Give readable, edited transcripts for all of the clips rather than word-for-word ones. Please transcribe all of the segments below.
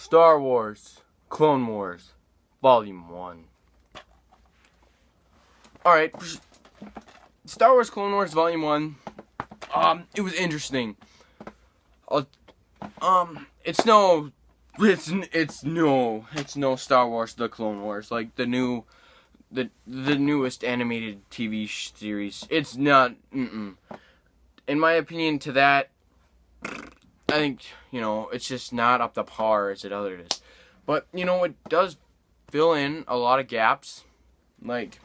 Star Wars Clone Wars Volume 1. Alright, Star Wars Clone Wars Volume 1, it was interesting. It's no Star Wars The Clone Wars, like the newest animated TV series. It's not, In my opinion, to that, I think, it's just not up to par as it others is. But, it does fill in a lot of gaps. Like,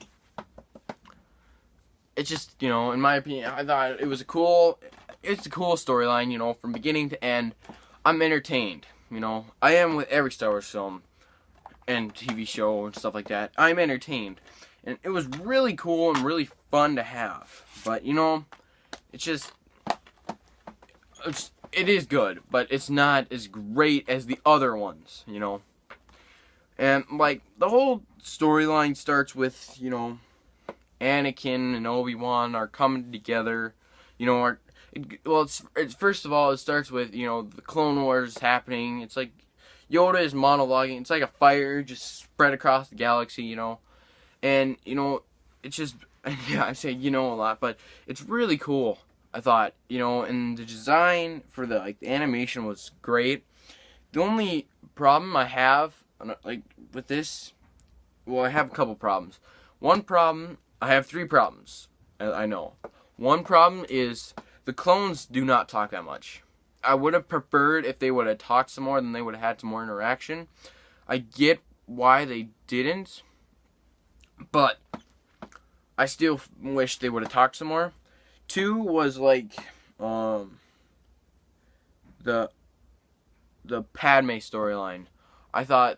it's just, in my opinion, I thought it's a cool storyline, from beginning to end. I'm entertained, I am with every Star Wars film and TV show and stuff like that. I'm entertained. And it was really cool and really fun to have. But, it is good, but it's not as great as the other ones, And, like, the whole storyline starts with, Anakin and Obi-Wan are coming together, first of all, it starts with, the Clone Wars happening. It's like Yoda is monologuing. It's like a fire just spread across the galaxy, And, it's just, yeah, I say, a lot, but it's really cool, I thought, and the design for the animation was great. The only problem I have, with this, well, I have a couple problems. I have three problems, I know. One problem is the clones do not talk that much. I would have preferred if they would have talked some more, then they would have had some more interaction. I get why they didn't, but I still wish they would have talked some more. Two was the Padme storyline. I thought,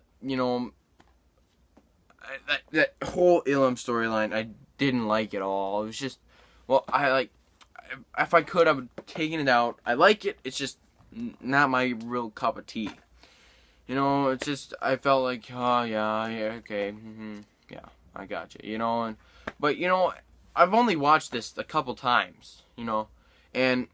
that whole Ilum storyline I didn't like at all. It was just, well, if I could, I would have taken it out. I like it, it's just not my real cup of tea. It's just, I felt like, oh, yeah, okay, yeah, I got you, but, I've only watched this a couple times, and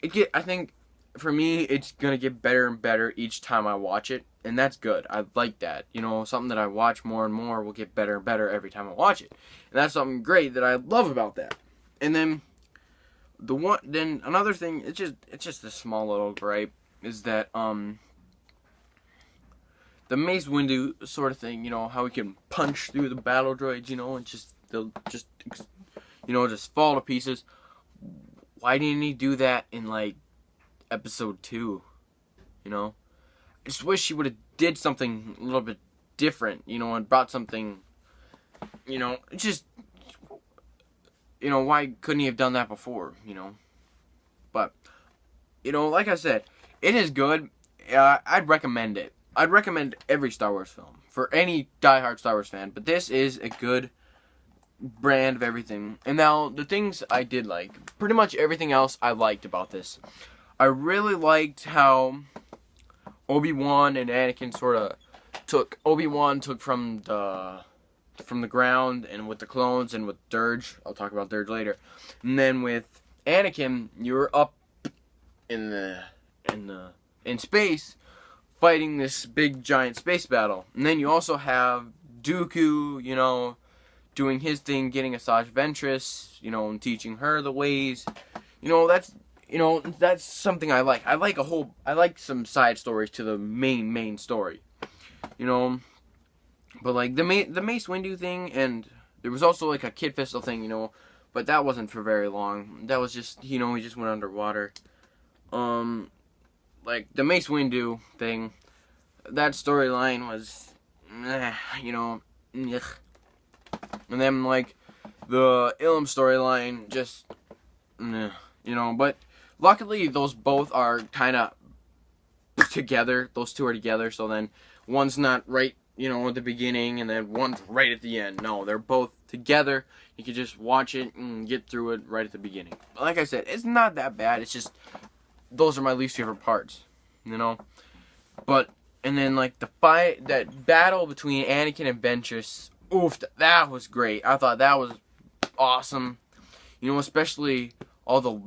I think, for me, it's gonna get better and better each time I watch it, and that's good. I like that, something that I watch more and more will get better and better every time I watch it, and that's something great that I love about that. And then, another thing, it's just a small little gripe, is that, the Mace Windu sort of thing, how he can punch through the battle droids, and they'll just fall to pieces. Why didn't he do that in, episode 2, I just wish he would have did something a little bit different, and brought something, why couldn't he have done that before, But, like I said, it is good. I'd recommend it. I'd recommend every Star Wars film for any diehard Star Wars fan, but this is a good brand of everything. And now, the things I did like, pretty much everything else I liked about this. I really liked how Obi-Wan and Anakin sort of Obi-Wan took from the ground, and with the clones and with Dirge, I'll talk about Dirge later. And then with Anakin, you're up in space fighting this big giant space battle. And then you also have Dooku, doing his thing, getting Asajj Ventress, and teaching her the ways. That's something I like. I like some side stories to the main story. But the Mace Windu thing, and there was also a Kit Fisto thing, but that wasn't for very long. That was just, he just went underwater. The Mace Windu thing, that storyline was, And then, the Ilum storyline, just, but luckily those both are kind of together. Those two are together, so then one's not right, at the beginning, and then one's right at the end. No, they're both together. You can just watch it and get through it right at the beginning. But like I said, it's not that bad. It's just, those are my least favorite parts, But, and then, the fight, that battle between Anakin and Ventress, oof, that was great. I thought that was awesome. Especially all the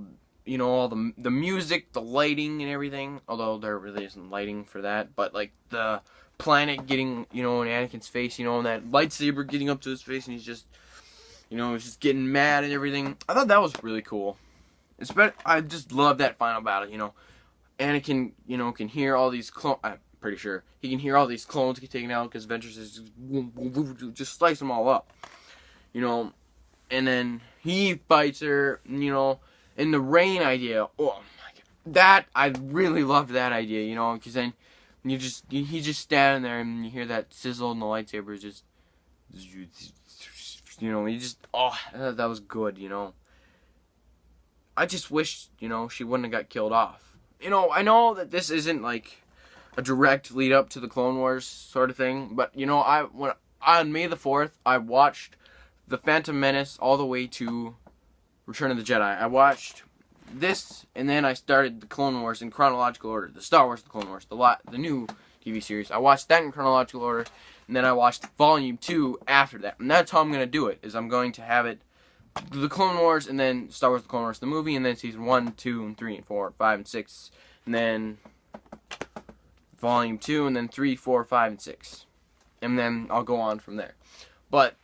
you know, all the music, the lighting and everything, although there really isn't lighting for that, but like the planet getting, you know, in Anakin's face, you know, and that lightsaber getting up to his face, and he's just, you know, he's just getting mad and everything. I thought that was really cool. I just love that final battle, you know. Anakin, you know, can hear all these clones. I'm pretty sure he can hear all these clones get taken out because Ventress is just slice them all up, you know. And then he fights her, you know. And the rain idea, oh my god, that I really loved that idea, you know, because then he's just standing there and you hear that sizzle and the lightsaber just, you know, that was good, you know. I just wish, you know, she wouldn't have got killed off. You know, I know that this isn't like a direct lead up to the Clone Wars sort of thing, but you know, on May the 4th, I watched The Phantom Menace all the way to Return of the Jedi. I watched this, and then I started the Clone Wars in chronological order. The Star Wars, the Clone Wars, the new TV series. I watched that in chronological order, and then I watched Volume 2 after that. And that's how I'm going to do it, is I'm going to have it, the Clone Wars, and then Star Wars, the Clone Wars, the movie, and then Season 1, 2, and 3, and 4, 5, and 6, and then Volume 2, and then 3, 4, 5, and 6. And then I'll go on from there. But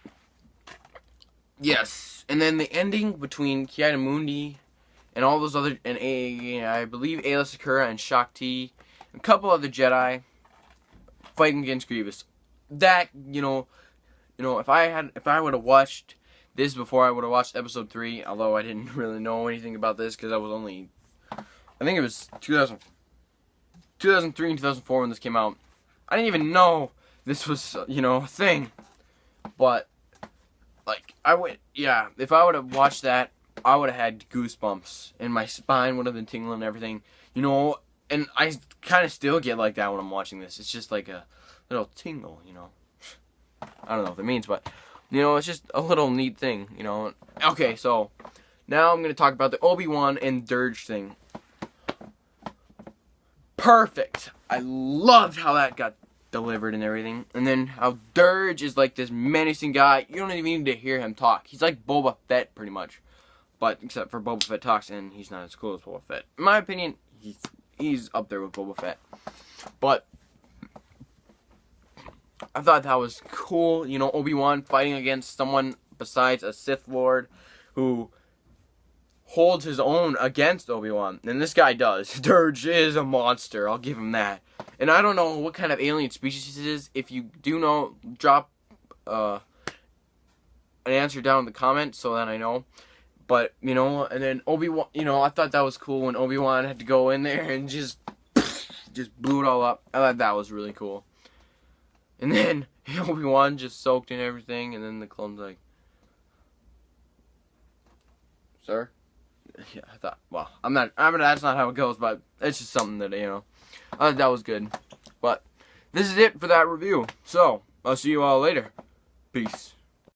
yes, and then the ending between Ki-Adi-Mundi and all those other, and I believe Aayla Secura and Shakti, and a couple other Jedi fighting against Grievous. That, you know, if I would have watched this before I would have watched Episode 3, although I didn't really know anything about this because I was only, I think it was 2003 and 2004 when this came out. I didn't even know this was, you know, a thing. But like, if I would have watched that, I would have had goosebumps, and my spine would have been tingling and everything, you know, and I kind of still get like that when I'm watching this. It's just like a little tingle, you know. I don't know what that means, but, you know, it's just a little neat thing, you know. Okay, so, now I'm going to talk about the Obi-Wan and Dirge thing. Perfect! I loved how that got delivered and everything. And then how Dirge is like this menacing guy. You don't even need to hear him talk. He's like Boba Fett, pretty much. But, except for Boba Fett talks, and he's not as cool as Boba Fett. In my opinion, he's up there with Boba Fett. But I thought that was cool. You know, Obi-Wan fighting against someone besides a Sith Lord who holds his own against Obi-Wan. And this guy does. Dirge is a monster. I'll give him that. And I don't know what kind of alien species it is. If you do know, drop an answer down in the comments so that I know. But, you know, and then Obi-Wan, you know, I thought that was cool when Obi-Wan had to go in there and just blew it all up. I thought that was really cool. And then Obi-Wan just soaked in everything, and then the clone's like, "Sir?" Yeah, I thought, well, that's not how it goes, but it's just something that, you know, I thought that was good. But this is it for that review. So, I'll see you all later. Peace.